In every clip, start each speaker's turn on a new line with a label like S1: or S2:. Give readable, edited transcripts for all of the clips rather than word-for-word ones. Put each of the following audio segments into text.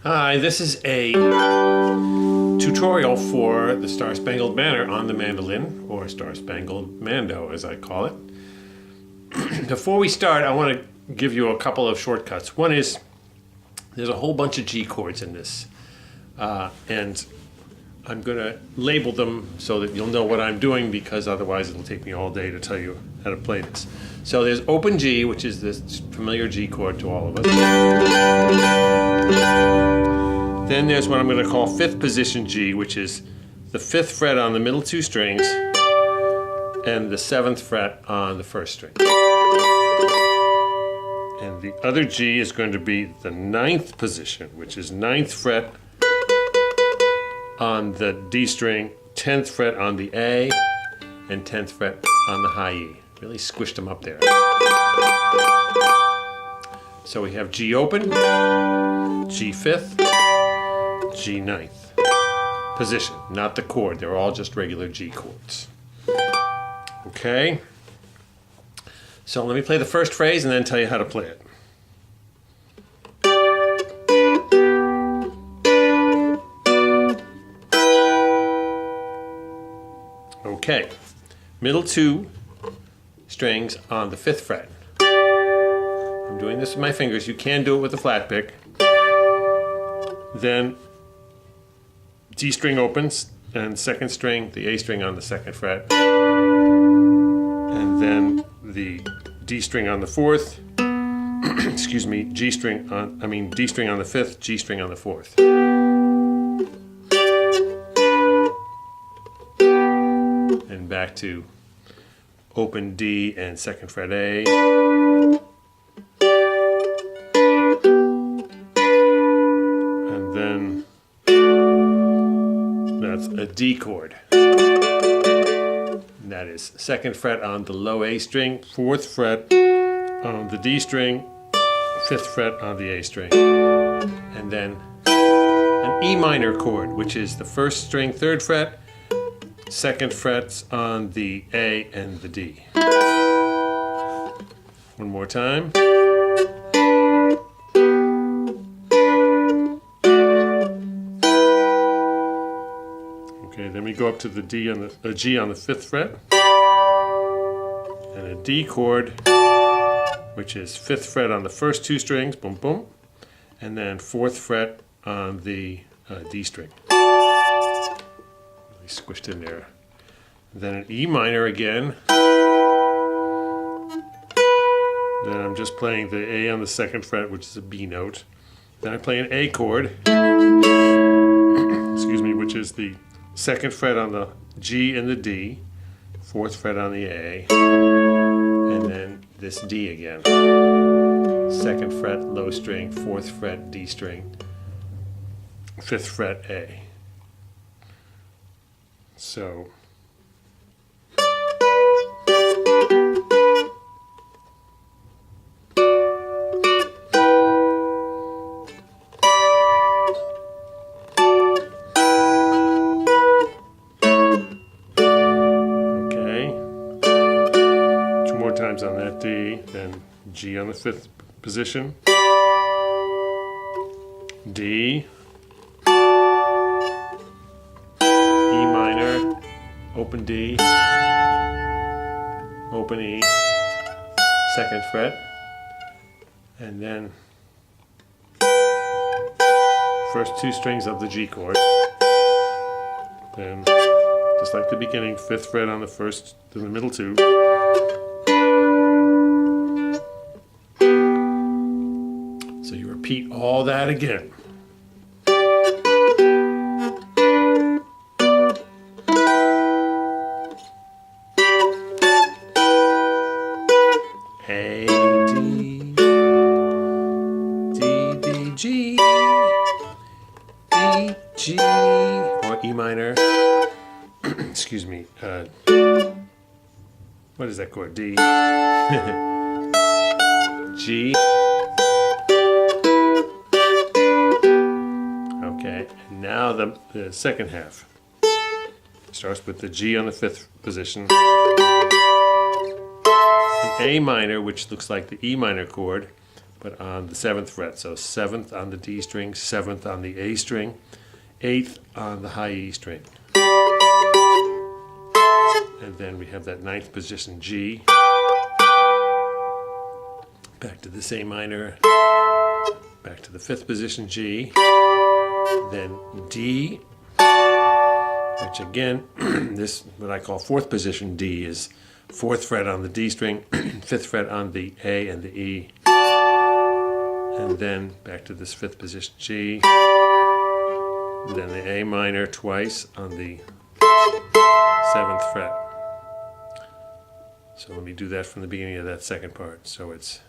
S1: Hi, this is a tutorial for the Star Spangled Banner on the mandolin, or Star Spangled Mando as I call it. Before we start, I want to give you a couple of shortcuts. One is, there's a whole bunch of G chords in this, and I'm going to label them so that you'll know what I'm doing, because otherwise it'll take me all day to tell you how to play this. So there's open G, which is this familiar G chord to all of us. Then there's what I'm going to call fifth position G, which is the fifth fret on the middle two strings and the seventh fret on the first string. And the other G is going to be the ninth position, which is ninth fret on the D string, 10th fret on the A, and 10th fret on the high E. Really squished them up there. So we have G open, G fifth, G ninth. Position, not the chord. They're all just regular G chords. Okay? So let me play the first phrase and then tell you how to play it. Okay, middle two strings on the fifth fret. I'm doing this with my fingers. You can do it with a flat pick. Then D string opens, and second string, the A string on the second fret. And then the D string on the fourth. Excuse me, D string on the fifth, G string on the fourth. And back to open D and second fret A. And then that's a D chord. And that is second fret on the low A string, fourth fret on the D string, fifth fret on the A string. And then an E minor chord, which is the first string, third fret, second frets on the A and the D. One more time. Okay, then we go up to the G on the fifth fret, and a D chord, which is fifth fret on the first two strings, boom boom, and then fourth fret on the D string. Squished in there. Then an E minor again. Then I'm just playing the A on the second fret, which is a B note. Then I play an A chord, excuse me, which is the second fret on the G and the D, fourth fret on the A, and then this D again. Second fret, low string, fourth fret, D string, fifth fret, A. So okay, two more times on that D, then G on the fifth position, D, open D, open E, second fret, and then first two strings of the G chord. Then, just like the beginning, fifth fret on the first, then the middle two. So you repeat all that again. A, D, D, D, G, D, G, or E minor, excuse me, what is that chord, D, G, okay, and now the second half starts with the G on the fifth position, A minor, which looks like the E minor chord, but on the 7th fret. So 7th on the D string, 7th on the A string, 8th on the high E string. And then we have that 9th position G. Back to this A minor. Back to the 5th position G. Then D, which again, this what I call 4th position D is 4th fret on the D string, 5th fret on the A and the E. And then back to this 5th position G. Then the A minor twice on the 7th fret. So let me do that from the beginning of that second part. So it's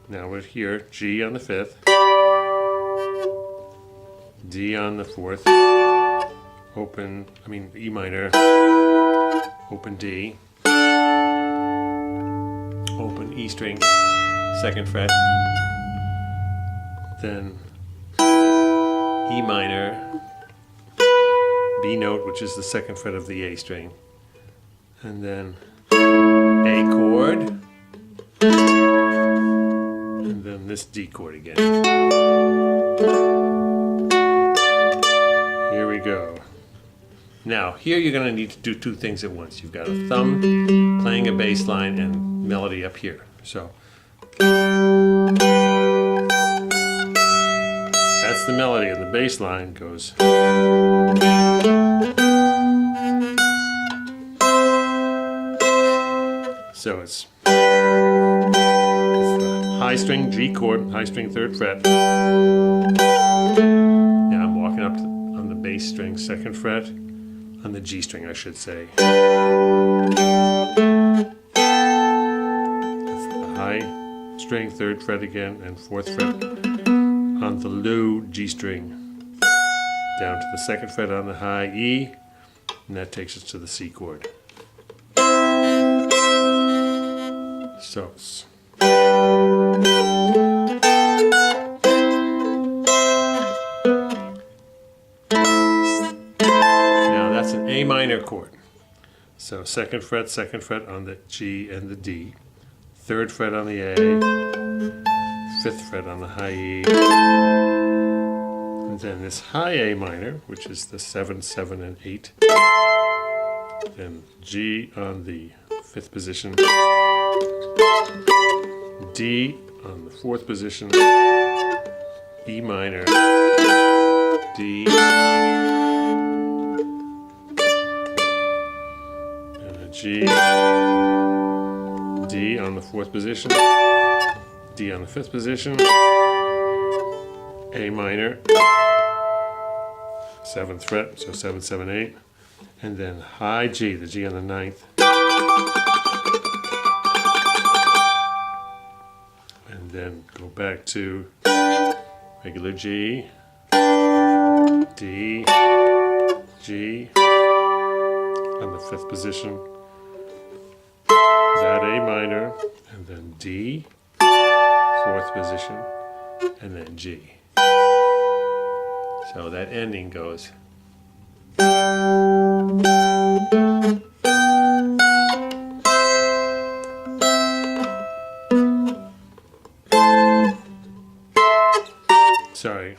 S1: now we're here, G on the 5th, D on the 4th, E minor, open D, open E string, 2nd fret, then E minor, B note, which is the 2nd fret of the A string, and then A chord, and then this D chord again. Here we go. Now, here you're going to need to do two things at once. You've got a thumb playing a bass line and melody up here. So that's the melody, and the bass line goes. So it's the high string G chord, high string 3rd fret. Now I'm walking up on the bass string 2nd fret, on the G string I should say. That's the high string 3rd fret again, and 4th fret on the low G string. Down to the 2nd fret on the high E, and that takes us to the C chord. So now that's an A minor chord. So 2nd fret on the G and the D, 3rd fret on the A, 5th fret on the high E, and then this high A minor, which is the 7, 7, and 8, then G on the 5th position, D on the 4th position, E minor, D, and a G, D on the 4th position, D on the 5th position, A minor, 7th fret, so 7, 7, 8, and then high G, the G on the 9th, and then go back to regular G, D, G on the 5th position, that A minor, and then D, 4th position, and then G. So that ending goes. Sorry.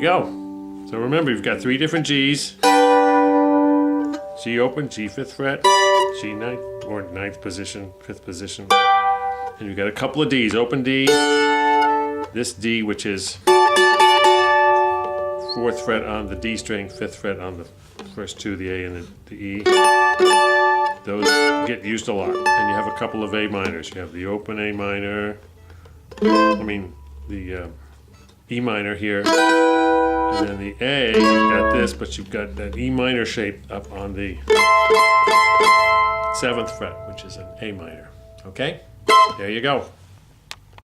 S1: Go. So remember, you've got 3 different G's. G open, G 5th fret, G 9th or 9th position, 5th position. And you've got a couple of D's. Open D, this D, which is 4th fret on the D string, 5th fret on the first 2, the A and the E. Those get used a lot. And you have a couple of A minors. You have the open A minor, the E minor here. And then the A, you've got this, but you've got that E minor shape up on the 7th fret, which is an A minor. Okay? There you go.